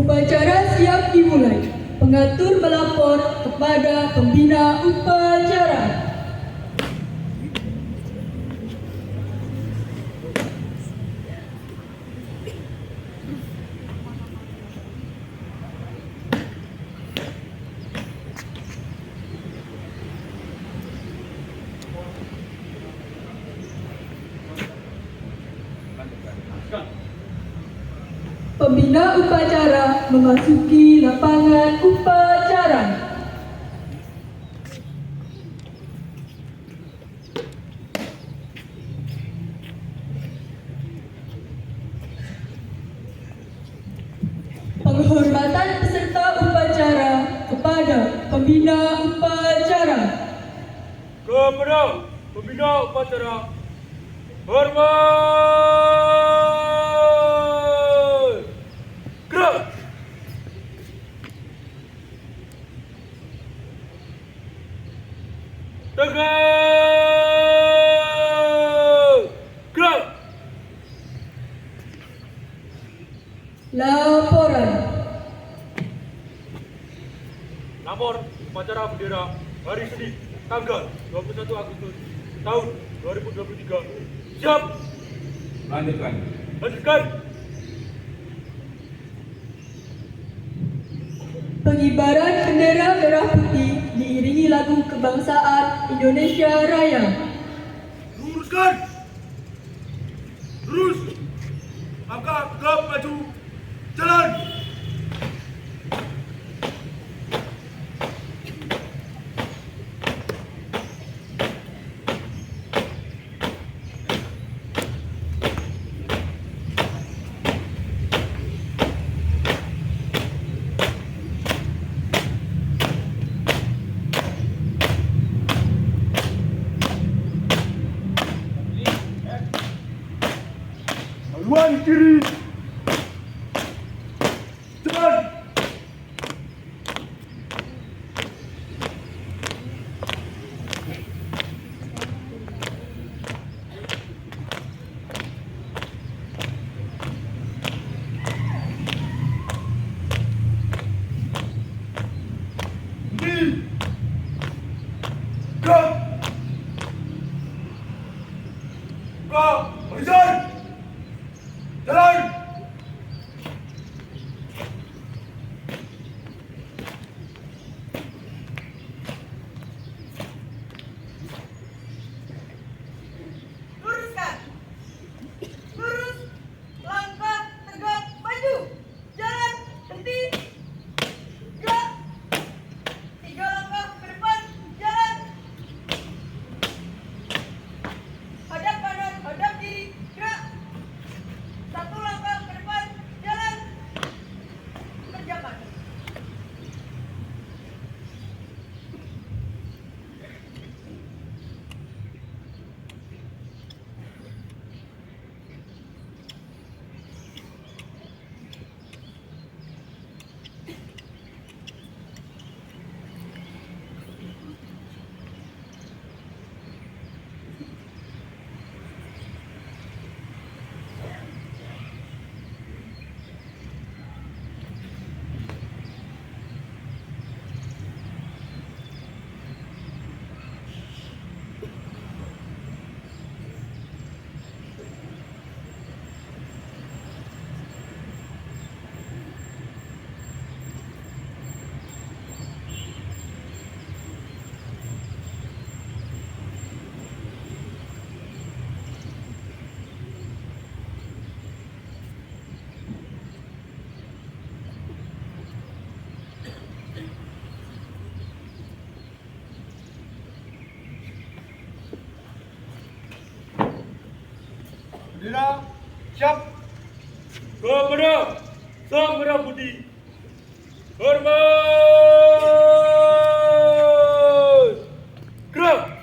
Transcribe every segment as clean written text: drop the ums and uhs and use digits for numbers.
Upacara siap dimulai. Pengatur melapor kepada pembina upacara. Pembina upacara memasuki lapangan upacara. Penghormatan peserta upacara kepada pembina upacara. Kepada pembina upacara, hormat! Gerak! Tegak! Gerak! Laporan. Lapor upacara bendera hari Senin tanggal 21 Agustus tahun 2023. Siap! Lanjutkan. Lanjutkan! Pengibaran bendera merah putih diiringi lagu kebangsaan Indonesia Raya. Luruskan! Lurus! Langkah tegap maju! Jalan! Haluan kiri! Jalan! Kiri! Gerak! Gerak! Barisan! Jalan! Luruskan. Lurus. Langkah tegak maju. Jalan. Berhenti. Gerak. 3 langkah ke depan. Jalan. Hadap kanan, hadap kiri. Gerak. 1 langkah ke depan. Jalan. Kerjakan. Bendera siap! Kepada Sang Merah Putih, hormat! Gerak!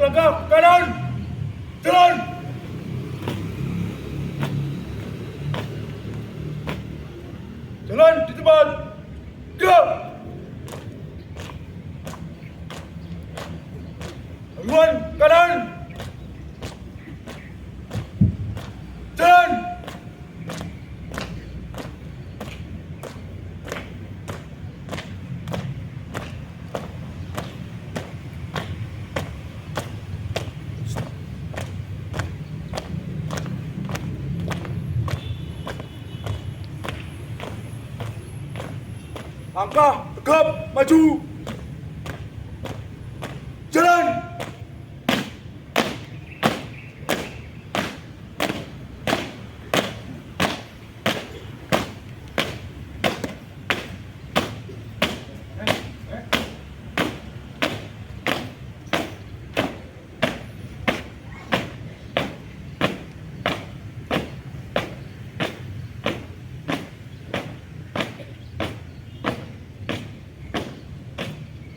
langkah ke kanan. Jalan. Jalan di tempat. Gerak. Haluan kanan. Jalan. Langkah tegap maju. Jalan.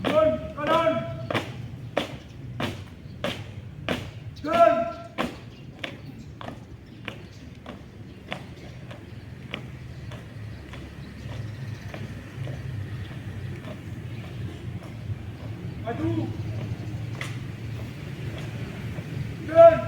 Jalan kanan. Jalan. Maju. Jalan.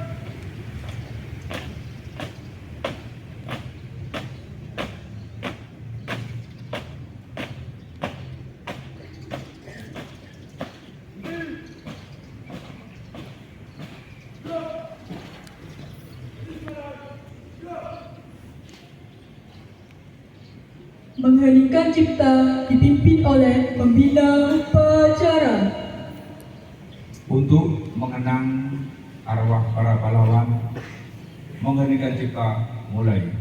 Mengheningkan cipta dipimpin oleh pembina upacara. Untuk mengenang arwah para pahlawan, mengheningkan cipta mulai.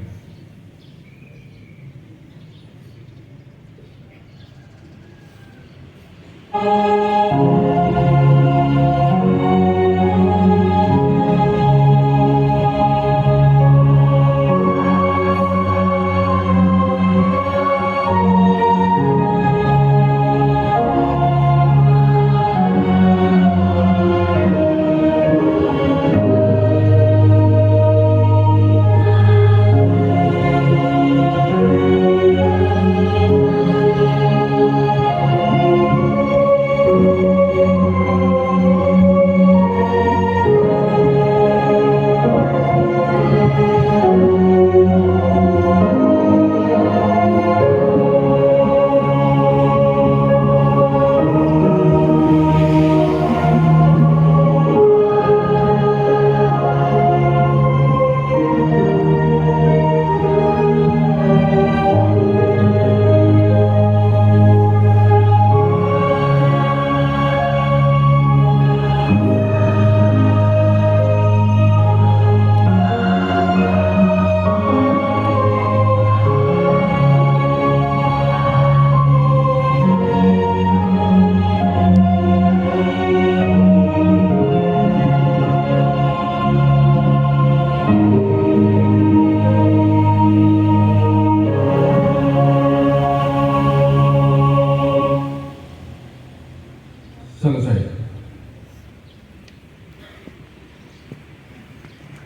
Selesai.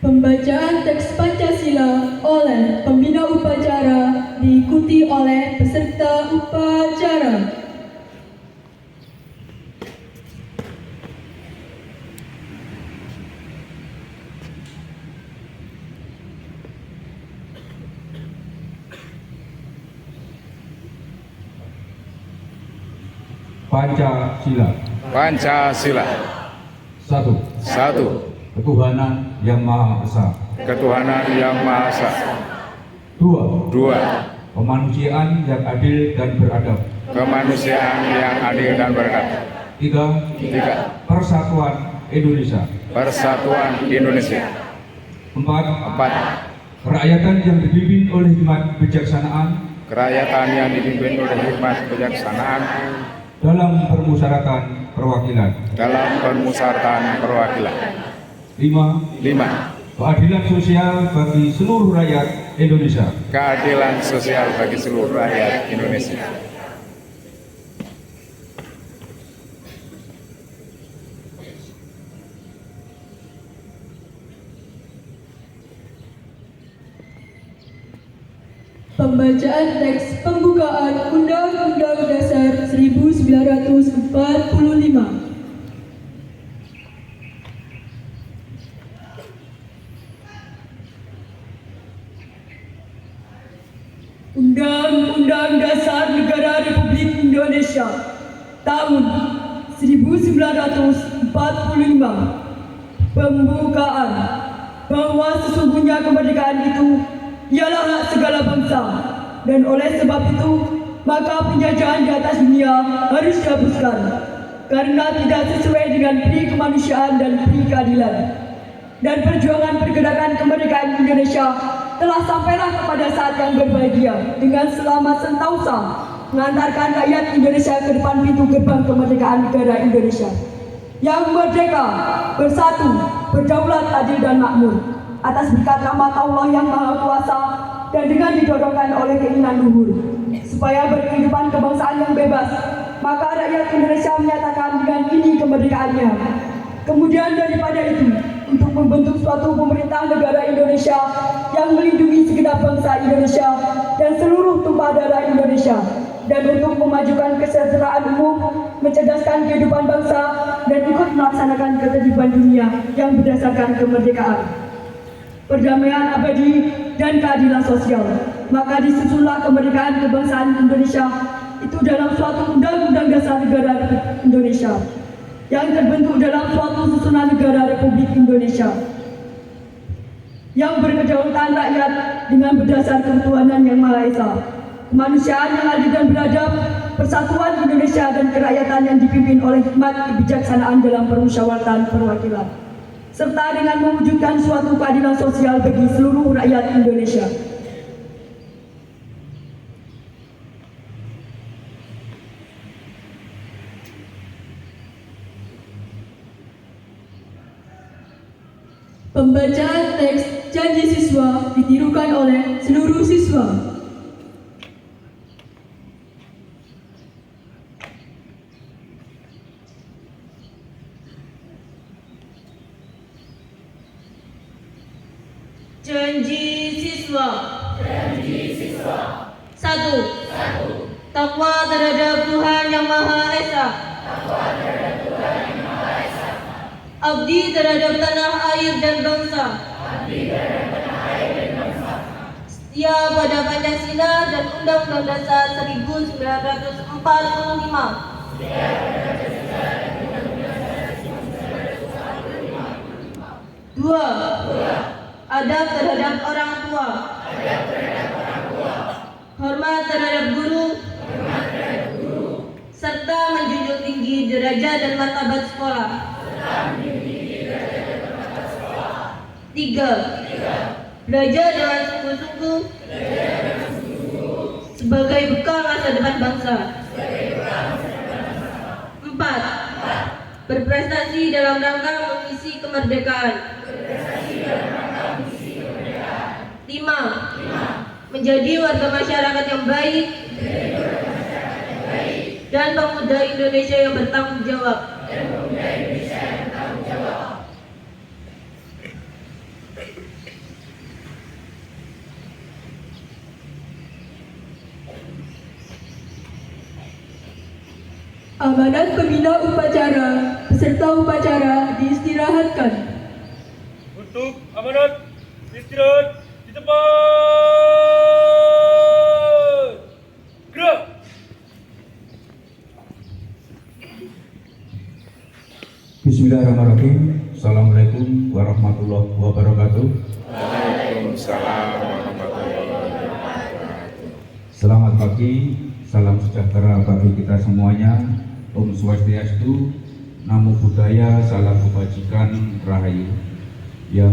Pembacaan teks Pancasila oleh pembina upacara diikuti oleh peserta upacara. Pancasila. Pancasila. Satu. Satu. Ketuhanan yang Maha Esa. Ketuhanan yang Maha Esa. Dua. Dua. Kemanusiaan yang adil dan beradab. Kemanusiaan yang adil dan beradab. Tiga. Tiga. Persatuan Indonesia. Persatuan Indonesia. Empat. Empat. Kerakyatan yang dipimpin oleh hikmat kebijaksanaan Kerakyatan yang dipimpin oleh hikmat kebijaksanaan dalam permusyawaratan perwakilan. dalam permusyawaratan perwakilan. Lima. Lima. Keadilan sosial bagi seluruh rakyat Indonesia. Keadilan sosial bagi seluruh rakyat Indonesia. Pembacaan teks pembukaan Undang-Undang Dasar 1945. Undang-Undang Dasar Negara Republik Indonesia tahun 1945. Pembukaan bahwa sesungguhnya kemerdekaan itu ialah hak segala bangsa, dan oleh sebab itu maka penjajahan di atas dunia harus dihapuskan karena tidak sesuai dengan pri kemanusiaan dan pri keadilan. Dan perjuangan pergerakan kemerdekaan Indonesia telah sampailah kepada saat yang berbahagia dengan selamat sentosa mengantarkan rakyat Indonesia ke depan pintu gerbang kemerdekaan negara Indonesia yang merdeka, bersatu, berdaulat, adil dan makmur atas berkat rahmat Allah yang Maha Kuasa dan dengan didorongkan oleh keinginan luhur supaya berkehidupan kebangsaan yang bebas, maka rakyat Indonesia menyatakan dengan ini kemerdekaannya. Kemudian daripada itu, untuk membentuk suatu pemerintah negara Indonesia yang melindungi segenap bangsa Indonesia dan seluruh tumpah darah Indonesia, dan untuk memajukan kesejahteraan umum, mencerdaskan kehidupan bangsa, dan ikut melaksanakan ketertiban dunia yang berdasarkan kemerdekaan, perdamaian abadi, dan keadilan sosial. Maka disusunlah kemerdekaan kebangsaan Indonesia itu dalam suatu Undang-Undang Dasar Negara Republik Indonesia yang terbentuk dalam suatu susunan negara Republik Indonesia yang berkedaulatan rakyat dengan berdasar ketuhanan yang Maha Esa, kemanusiaan yang adil dan beradab, persatuan Indonesia dan kerakyatan yang dipimpin oleh hikmat kebijaksanaan dalam permusyawaratan perwakilan, serta dengan mewujudkan suatu keadilan sosial bagi seluruh rakyat Indonesia. Pembacaan teks janji siswa ditirukan oleh seluruh siswa. Janji siswa. 1. Takwa terhadap Tuhan Yang Maha Esa. Abdi terhadap tanah air dan bangsa. Setia pada Pancasila dan Undang-Undang Dasar 1945. 2. Adab terhadap orang tua. Hormat terhadap guru. Serta menjunjung tinggi derajat dan martabat sekolah. 3. Belajar dengan sungguh-sungguh sebagai bekal masa depan bangsa. 4. Berprestasi dalam rangka mengisi kemerdekaan. 5. Menjadi warga masyarakat yang baik dan pemuda Indonesia yang bertanggung jawab. Amanat pembina upacara peserta upacara diistirahatkan. Untuk amanat istirahat di tempat. Gerak. Bismillahirrahmanirrahim. Assalamualaikum warahmatullahi wabarakatuh. Waalaikumsalam warahmatullahi wabarakatuh. Selamat pagi, salam sejahtera bagi kita semuanya. Om Swastiastu, Namo Buddhaya, salam kebajikan, rahayu. Yang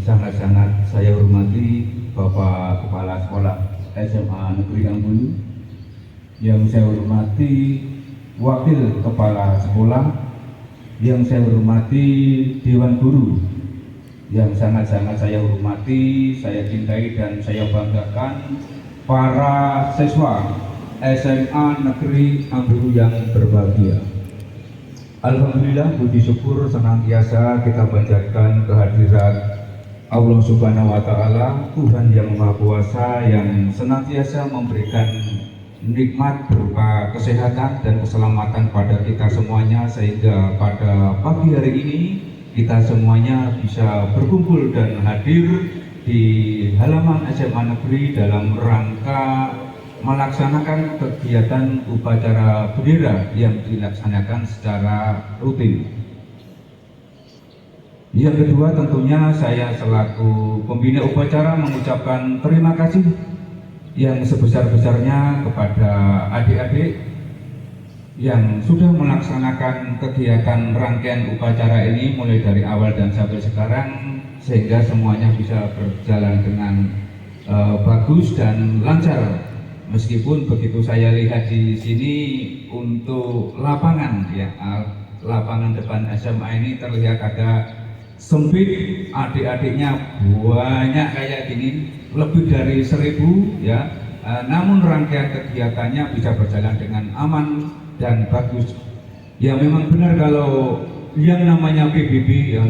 sangat-sangat saya hormati Bapak Kepala Sekolah SMA Negeri Ambulu, yang saya hormati Wakil Kepala Sekolah, yang saya hormati Dewan Guru, yang sangat-sangat saya hormati, saya cintai dan saya banggakan para siswa SMA Negeri Ambulu yang berbahagia. Alhamdulillah, puji syukur senantiasa kita panjatkan kehadirat Allah Subhanahu wa Ta'ala, Tuhan yang Maha Kuasa, yang senantiasa memberikan nikmat berupa kesehatan dan keselamatan pada kita semuanya, sehingga pada pagi hari ini kita semuanya bisa berkumpul dan hadir di halaman SMA Negeri dalam rangka melaksanakan kegiatan upacara bendera yang dilaksanakan secara rutin. Yang kedua, tentunya saya selaku pembina upacara mengucapkan terima kasih yang sebesar-besarnya kepada adik-adik yang sudah melaksanakan kegiatan rangkaian upacara ini mulai dari awal dan sampai sekarang, sehingga semuanya bisa berjalan dengan bagus dan lancar. Meskipun begitu saya lihat di sini untuk lapangan, ya, lapangan depan SMA ini terlihat agak sempit, adik-adiknya banyak kayak gini, lebih dari 1000, ya. Namun rangkaian kegiatannya bisa berjalan dengan aman dan bagus. Ya, memang benar kalau yang namanya PBB,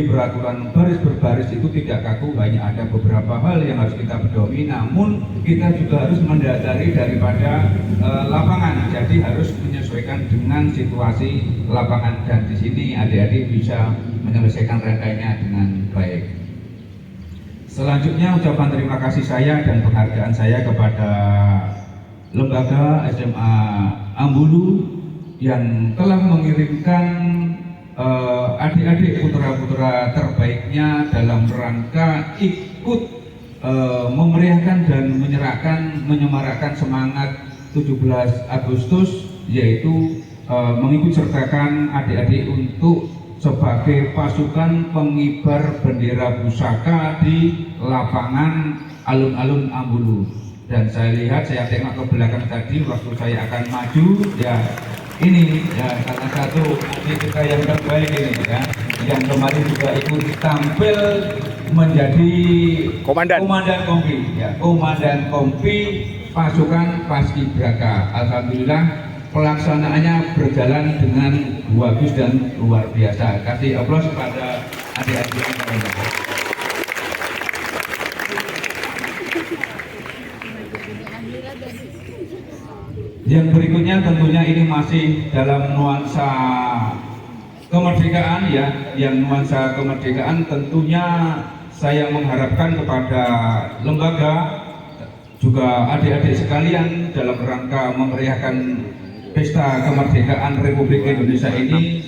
peraturan baris berbaris itu tidak kaku, hanya ada beberapa hal yang harus kita pedomi, namun kita juga harus mendasari daripada lapangan, jadi harus menyesuaikan dengan situasi lapangan, dan di sini adik-adik bisa menyelesaikan rangkaiannya dengan baik. Selanjutnya, ucapan terima kasih saya dan penghargaan saya kepada lembaga SMA Ambulu yang telah mengirimkan adik-adik putra-putra terbaiknya dalam rangka ikut memeriahkan dan menyemarakkan semangat 17 Agustus, yaitu mengikut sertakan adik-adik untuk sebagai pasukan pengibar bendera pusaka di lapangan alun-alun Ambulu. Dan saya lihat, saya tengok ke belakang tadi waktu saya akan maju, ya ini ya salah satu adik kita yang terbaik ini, ya, yang kemarin juga ikut tampil menjadi Komandan Kompi, ya, Komandan Kompi pasukan Paskibraka. Alhamdulillah pelaksanaannya berjalan dengan bagus dan luar biasa. Kasih aplaus pada adik-adik yang lainnya. Yang berikutnya tentunya ini masih dalam nuansa kemerdekaan, ya. Yang nuansa kemerdekaan tentunya saya mengharapkan kepada lembaga juga adik-adik sekalian dalam rangka memeriahkan Pesta Kemerdekaan Republik Indonesia ini,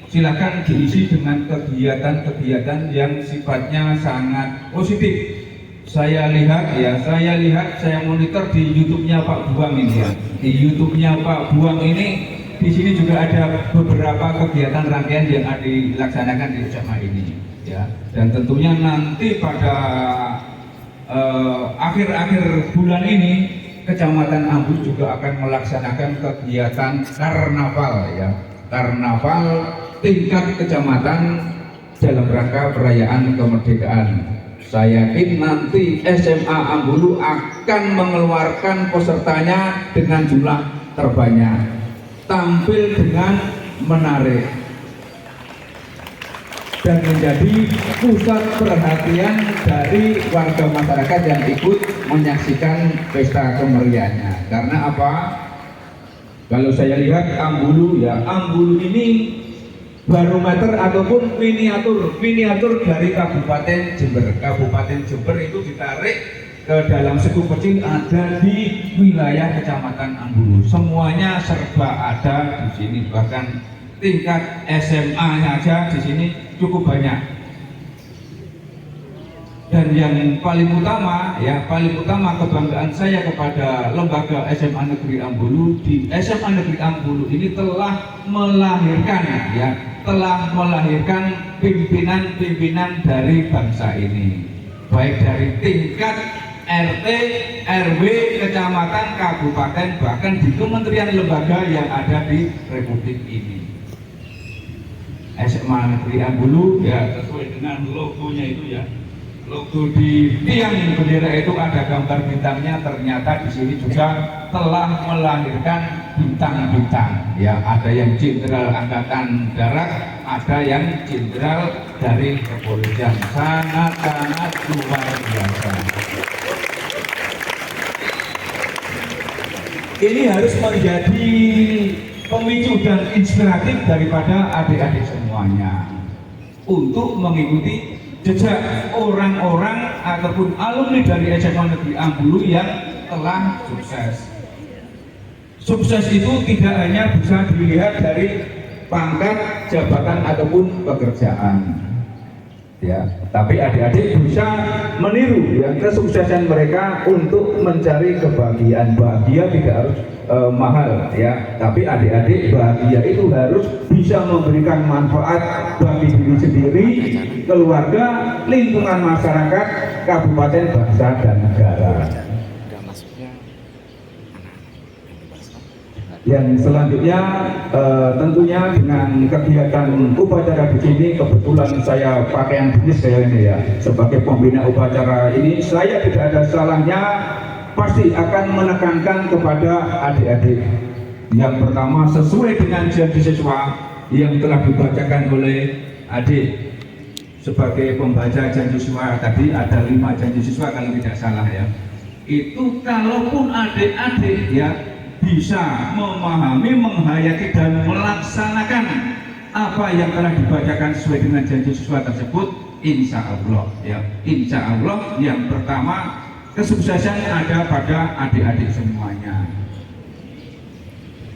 silakan diisi dengan kegiatan-kegiatan yang sifatnya sangat positif. Saya lihat, saya monitor di YouTube-nya Pak Buang ini, ya. Di YouTube-nya Pak Buang ini, di sini juga ada beberapa kegiatan rangkaian yang dilaksanakan di SMA ini, ya. Dan tentunya nanti pada akhir-akhir bulan ini, Kecamatan Ambulu juga akan melaksanakan kegiatan karnaval, ya. Karnaval tingkat kecamatan dalam rangka perayaan kemerdekaan. Saya yakin nanti SMA Ambulu akan mengeluarkan pesertanya dengan jumlah terbanyak, tampil dengan menarik, dan menjadi pusat perhatian dari warga masyarakat yang ikut menyaksikan pesta kemeriahannya. Karena apa? Kalau saya lihat Ambulu, ya, Ambulu ini barometer ataupun miniatur dari Kabupaten Jember. Kabupaten Jember itu ditarik ke dalam sekup kecil ada di wilayah Kecamatan Ambulu. Semuanya serba ada di sini, bahkan tingkat SMA-nya aja di sini cukup banyak. Dan yang paling utama, ya, kebanggaan saya kepada lembaga SMA Negeri Ambulu. Di SMA Negeri Ambulu ini telah melahirkan pimpinan-pimpinan dari bangsa ini, baik dari tingkat RT, RW, kecamatan, kabupaten, bahkan di kementerian lembaga yang ada di Republik ini. SMA Negeri Ambulu, ya, sesuai dengan logonya itu, ya. logo di tiang bendera itu ada gambar bintangnya, ternyata di sini juga telah melahirkan bintang-bintang. Ya, ada yang jenderal angkatan darat, ada yang jenderal dari kepolisian. Sangat-sangat luar biasa. Ini harus menjadi pemicu dan inspiratif daripada adik-adik semuanya untuk mengikuti jejak orang-orang ataupun alumni dari SMA Negeri Ambulu yang telah sukses. Sukses itu tidak hanya bisa dilihat dari pangkat, jabatan ataupun pekerjaan, ya. Tapi adik-adik bisa meniru ya kesuksesan mereka untuk mencari kebahagiaan. Bahagia tidak harus mahal ya, tapi adik-adik bahagia itu harus bisa memberikan manfaat bagi diri sendiri, keluarga, lingkungan masyarakat, kabupaten, bangsa dan negara. Yang selanjutnya tentunya dengan kegiatan upacara di sini, kebetulan saya pakaian jenis kayak ini ya, sebagai pembina upacara ini saya tidak ada salahnya pasti akan menekankan kepada adik-adik. Yang pertama, sesuai dengan janji siswa yang telah dibacakan oleh adik sebagai pembaca janji siswa tadi, ada 5 janji siswa kalau tidak salah ya. Itu kalaupun adik-adik ya bisa memahami, menghayati dan melaksanakan apa yang telah dibacakan sesuai dengan janji siswa tersebut, insya Allah ya, insya Allah yang pertama kesuksesan ada pada adik-adik semuanya.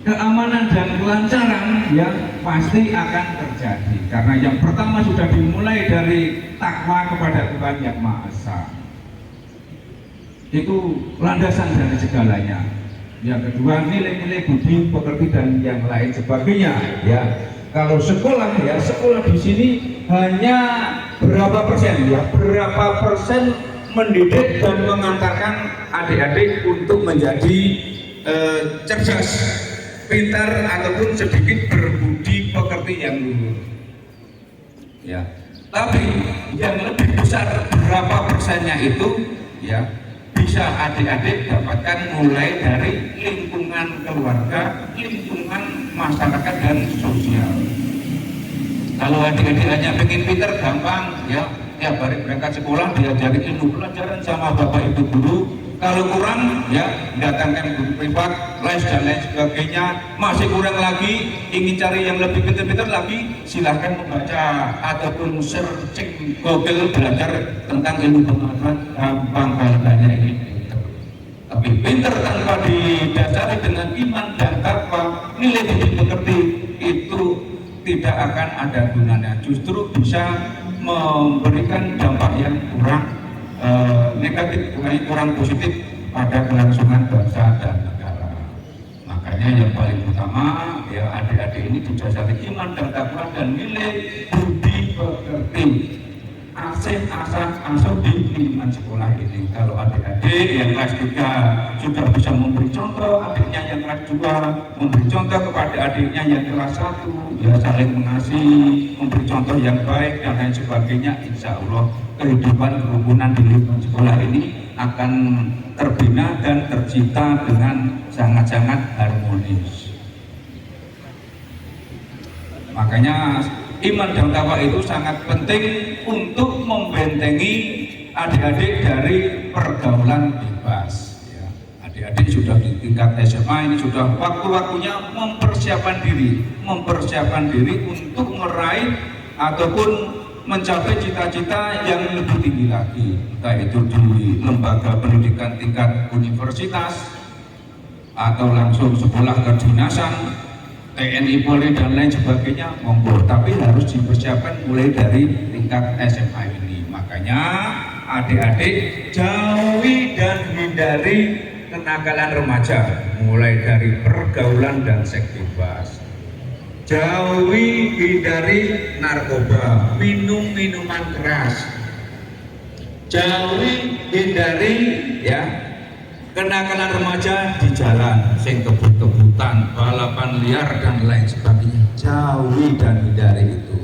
Keamanan dan kelancaran yang pasti akan terjadi karena yang pertama sudah dimulai dari takwa kepada Tuhan Yang Maha Esa. Itu landasan dari segalanya. Yang kedua, nilai-nilai budi pekerti dan yang lain sebagainya ya. Kalau sekolah ya, sekolah di sini hanya berapa persen ya, berapa persen mendidik dan mengantarkan adik-adik untuk menjadi cerdas, pintar ataupun sedikit berbudi pekerti yang luhur. Ya, tapi yang lebih besar berapa persennya itu ya bisa adik-adik dapatkan mulai dari lingkungan keluarga, lingkungan masyarakat dan sosial. Kalau adik-adik hanya pengen pintar gampang ya, tiap hari berangkat sekolah diajarin ilmu pelajaran sama bapak ibu guru. Kalau kurang ya datangkan guru privat, les dan lain sebagainya. Masih kurang lagi, ingin cari yang lebih pintar-pintar lagi, silahkan membaca ataupun searching Google, belajar tentang ilmu pengetahuan, gampang banyak ini. Tapi pintar tanpa didasari dengan iman dan takwa, nilai budi pekerti itu tidak akan ada gunanya. Justru bisa memberikan dampak yang kurang negatif, kurang positif pada kelangsungan bangsa dan negara. Makanya yang paling utama ya adik-adik ini didasari iman dan takwa dan nilai budi pekerti. Asuh di lingkungan sekolah ini. Kalau adik-adik yang kelas 3 sudah bisa memberi contoh, adiknya yang kelas 2 memberi contoh kepada adiknya yang kelas 1, ya saling mengasihi, memberi contoh yang baik dan lain sebagainya, insya Allah kehidupan kerukunan di lingkungan sekolah ini akan terbina dan tercipta dengan sangat-sangat harmonis. Makanya iman dan takwa itu sangat penting untuk membentengi adik-adik dari pergaulan bebas. Ya, adik-adik sudah di tingkat SMA ini sudah waktu-waktunya mempersiapkan diri untuk meraih ataupun mencapai cita-cita yang lebih tinggi lagi, entah itu di lembaga pendidikan tingkat universitas atau langsung sekolah kedinasan, TNI, Polri dan lain sebagainya, monggo, tapi harus dipersiapkan mulai dari tingkat SMA ini. Makanya adik-adik jauhi dan hindari kenakalan remaja, mulai dari pergaulan dan seks bebas. Jauhi, hindari narkoba, minum minuman keras. Jauhi, hindari ya kenakalan remaja di jalan, sing kebut-kebutan, balapan liar dan lain sebagainya. Jauhi dan hindari itu.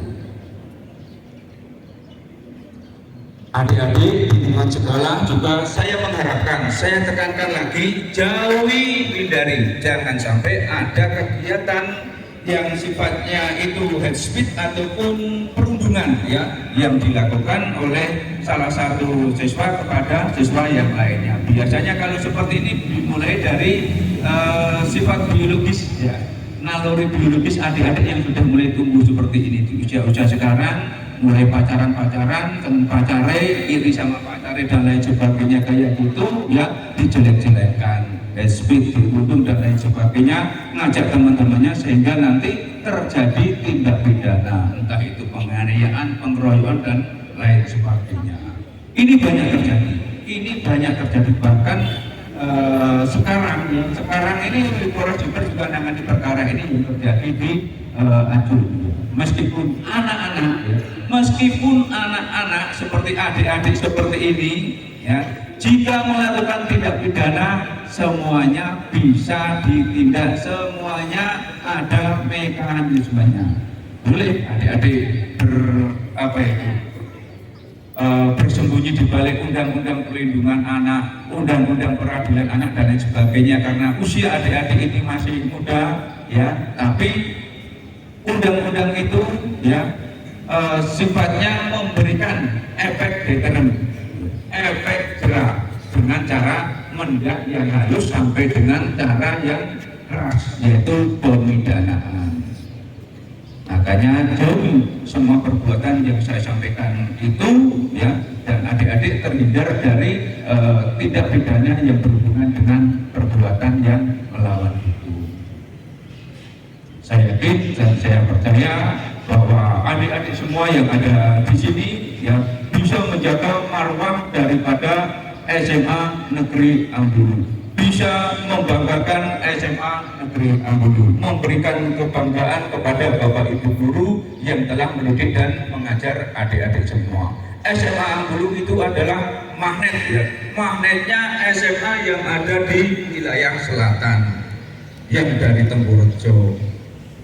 Adik-adik di lingkungan sekolah juga saya mengharapkan, saya tekankan lagi, jauhi, hindari, jangan sampai ada kegiatan yang sifatnya itu head speech ataupun perundungan ya yang dilakukan oleh salah satu siswa kepada siswa yang lainnya. Biasanya kalau seperti ini dimulai dari sifat biologis ya, naluri biologis adik-adik yang sudah mulai tumbuh seperti ini di usia-usia sekarang, mulai pacaran-pacaran, teman pacare, iri sama pacare dan lain sebagainya kayak gitu ya, dijelek-jelekkan, speed, dirundung dan lain sebagainya, ngajak teman-temannya sehingga nanti terjadi tindak pidana, entah itu penganiayaan, pengeroyokan dan lain sebagainya. Ini banyak terjadi bahkan sekarang ini Polres Jember juga menangani perkara ini yang terjadi di Acul. Meskipun anak-anak seperti adik-adik seperti ini ya, jika melakukan tindak pidana semuanya bisa ditindak, semuanya ada mekanismenya. Boleh adik-adik bersembunyi di balik undang-undang perlindungan anak, undang-undang peradilan anak dan lain sebagainya karena usia adik-adik ini masih muda ya, tapi undang-undang itu ya sifatnya memberikan efek deteren, efek jerah dengan cara mendak yang halus sampai dengan cara yang keras, yaitu pemidanaan. Makanya jauhi semua perbuatan yang saya sampaikan itu ya, dan adik-adik terhindar dari tindak pidana yang berhubungan dengan perbuatan yang melawan itu. Saya yakin dan saya percaya bahwa adik-adik semua yang ada di sini ya bisa menjaga marwah daripada SMA Negeri Ambulu, bisa membanggakan SMA Negeri Ambulu, memberikan kebanggaan kepada Bapak Ibu guru yang telah mendidik dan mengajar adik-adik semua. SMA Ambulu itu adalah magnet ya, magnetnya SMA yang ada di wilayah selatan, yang dari Tempurejo,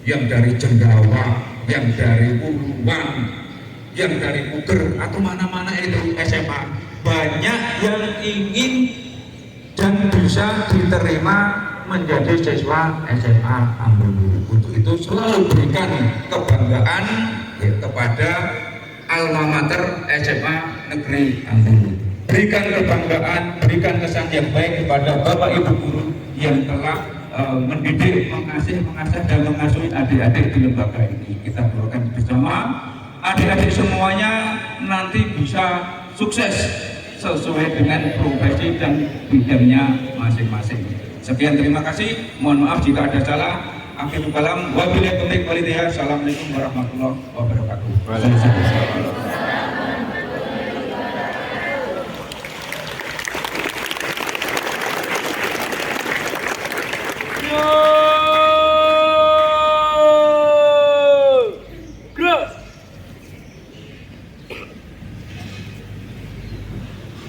yang dari Jenggawa, yang dari Uluwan, yang dari Puger atau mana-mana itu SMA, banyak yang ingin dan bisa diterima menjadi siswa SMA Ambulu. Untuk itu selalu berikan kebanggaan ya, kepada alma mater SMA Negeri Ambulu. Berikan kebanggaan, berikan kesan yang baik kepada Bapak Ibu guru yang telah mendidik, mengasah dan mengasuhi adik-adik di lembaga ini. Kita doakan bersama adik-adik semuanya nanti bisa sukses sesuai dengan profesi dan bidangnya masing-masing. Sekian, terima kasih. Mohon maaf jika ada salah. Akhirul kalam, wabillahi taufiq wal hidayah. Assalamualaikum warahmatullahi wabarakatuh.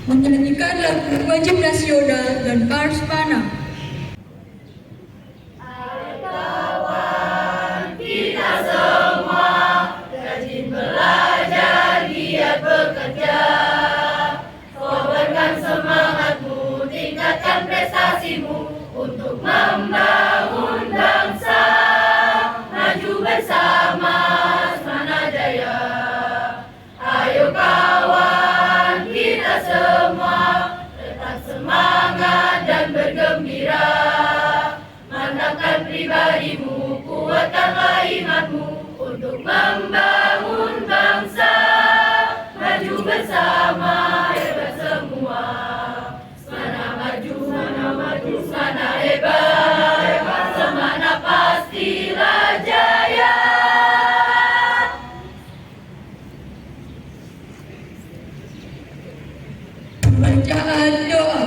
Menyanyikan lagu wajib nasional dan Pars Panah. Untuk membangun bangsa maju bersama semana jaya. Ayo kawan kita semua tetap semangat dan bergembira. Mantapkan pribadimu, kuatkanlah imanmu untuk membangun bangsa maju bersama hebat semua. Semana hebat, semana pastilah jaya. Bacaan doa.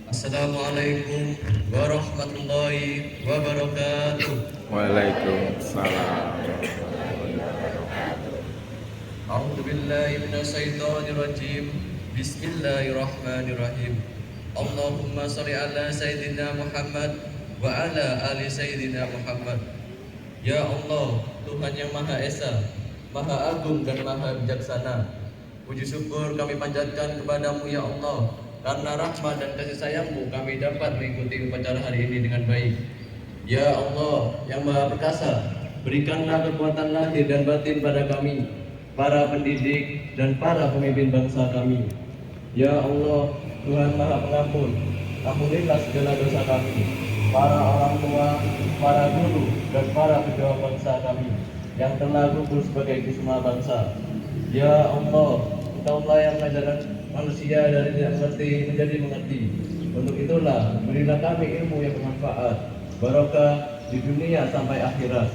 Assalamualaikum warahmatullahi wabarakatuh. Waalaikumsalam. A'udzu billahi minasyaitonir rajim. Bismillahirrahmanirrahim. Allahumma shalli ala sayyidina Muhammad wa ala ali sayyidina Muhammad. Ya Allah, Tuhan yang Maha Esa, Maha Agung dan Maha Bijaksana, puji syukur kami panjatkan kepadamu ya Allah, karena rahmat dan kasih sayangmu kami dapat mengikuti upacara hari ini dengan baik. Ya Allah yang Maha Perkasa, berikanlah kekuatan lahir dan batin pada kami, para pendidik dan para pemimpin bangsa kami. Ya Allah, Tuhan Maha Pengampun, ampunilah segala dosa kami, para orang tua, para guru, dan para pejuang bangsa kami yang telah gugur sebagai kusuma bangsa. Ya Allah, Engkaulah yang mengajarkan manusia dari tidak mengerti menjadi mengerti. Untuk itulah, berilah kami ilmu yang bermanfaat, barokah di dunia sampai akhirat.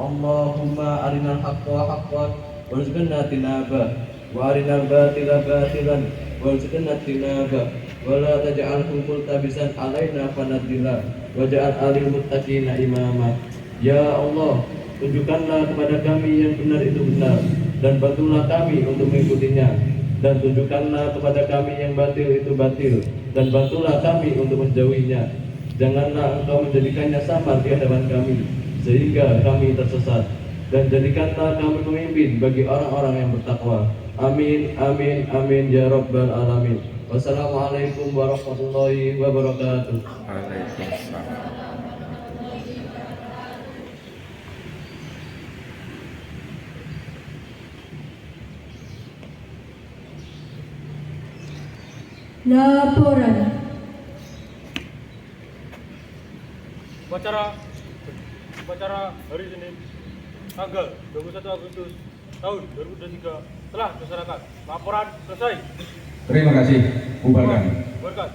Allahumma arinal haqqa haqqan warzuqna tinabah, wa arinal batila batilan warzuqna tinabah, wa la taj'alhu multabisan alaina fanadillah, wa ja'al alil muttaqina imama. Ya Allah, tunjukkanlah kepada kami yang benar itu benar, dan bantulah kami untuk mengikutinya, dan tunjukkanlah kepada kami yang batil itu batil, dan bantulah kami untuk menjauhinya. Janganlah Engkau menjadikannya samar di hadapan kami sehingga kami tersesat, dan jadikanlah kami pemimpin bagi orang-orang yang bertakwa. Amin, amin, amin ya rabbal alamin. Wassalamualaikum warahmatullahi wabarakatuh. Waalaikumsalam. Laporan. Upacara hari Senin tanggal 21 Agustus tahun 2023 telah dilaksanakan. Laporan selesai. Terima kasih, bubarkan. Bubarkan.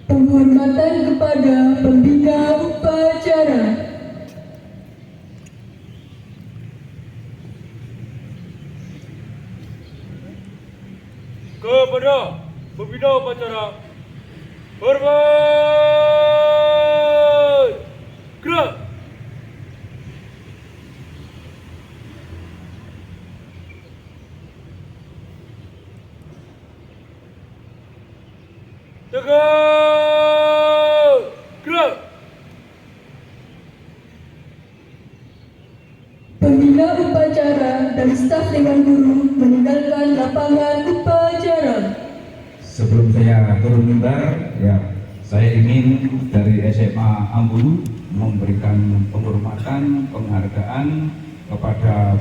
Penghormatan kepada pembina upacara. Kepada pembina upacara, hormat. Gerak. Tegak. Gerak. Pembina upacara dan staf Dewan Guru meninggalkan lapangan upacara. Sebelum saya turun mimbar, ya, saya ingin dari SMA Ambulu memberikan penghormatan, penghargaan kepada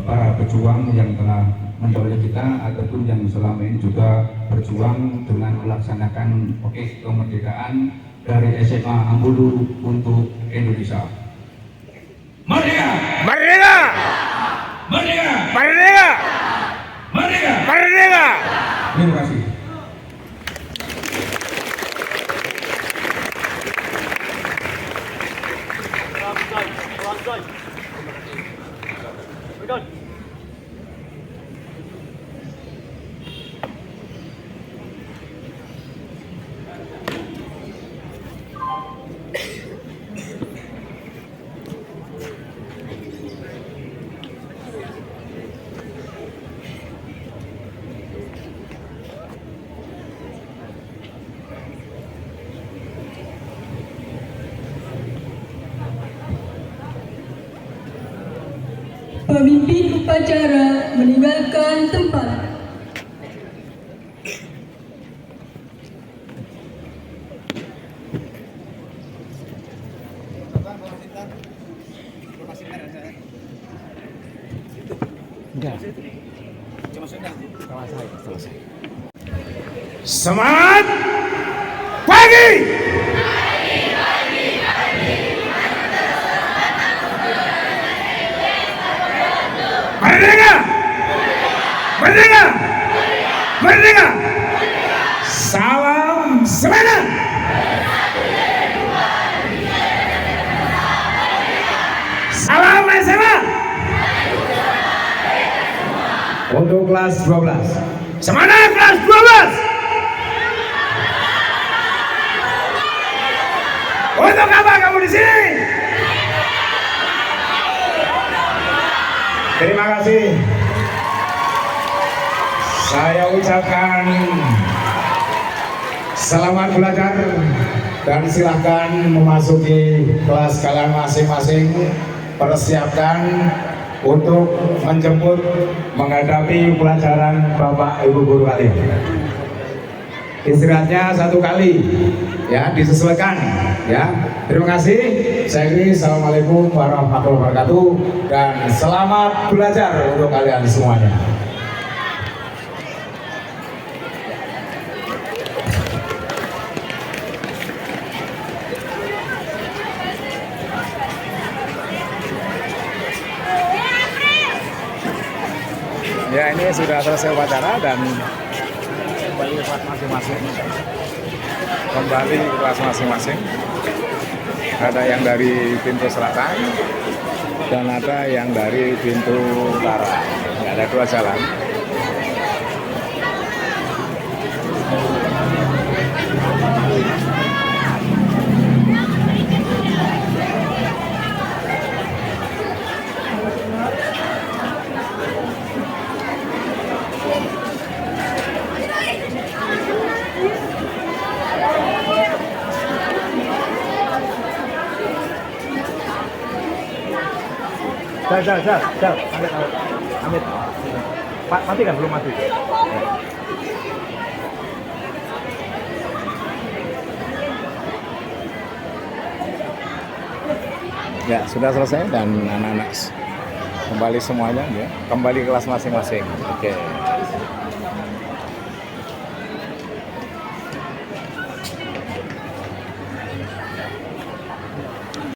para pejuang yang telah mendahului kita ataupun yang selama ini juga berjuang dengan melaksanakan kemerdekaan dari SMA Ambulu untuk Indonesia. Merdeka! Merdeka! Merdeka! Merdeka! Merdeka! Merdeka! Terima kasih. Selesai. Berikan. Pemimpin upacara meninggalkan tempat. Semangat pagi! Merdeka! Merdeka! Merdeka! Salam semangat! Salam SMA! Untuk kelas 12. Semangat kelas 12! Untuk apa kamu di sini? Terima kasih. Saya ucapkan selamat belajar dan silahkan memasuki kelas kalian masing-masing. Persiapkan untuk menjemput menghadapi pelajaran Bapak Ibu guru kalian. Istirahatnya 1 kali, ya disesuaikan, ya. Terima kasih. Saya akhiri. Assalamualaikum warahmatullahi wabarakatuh dan selamat belajar untuk kalian semuanya. Ya, ini sudah selesai upacara dan kembali ke kelas masing-masing. Kembali ke kelas masing-masing. Ada yang dari pintu selatan dan ada yang dari pintu utara. Ya, ada 2 jalan. Jal, amit. Pak, mati kan? Belum mati. Ya, sudah selesai dan anak-anak kembali semuanya, ya. Kembali kelas masing-masing. Oke.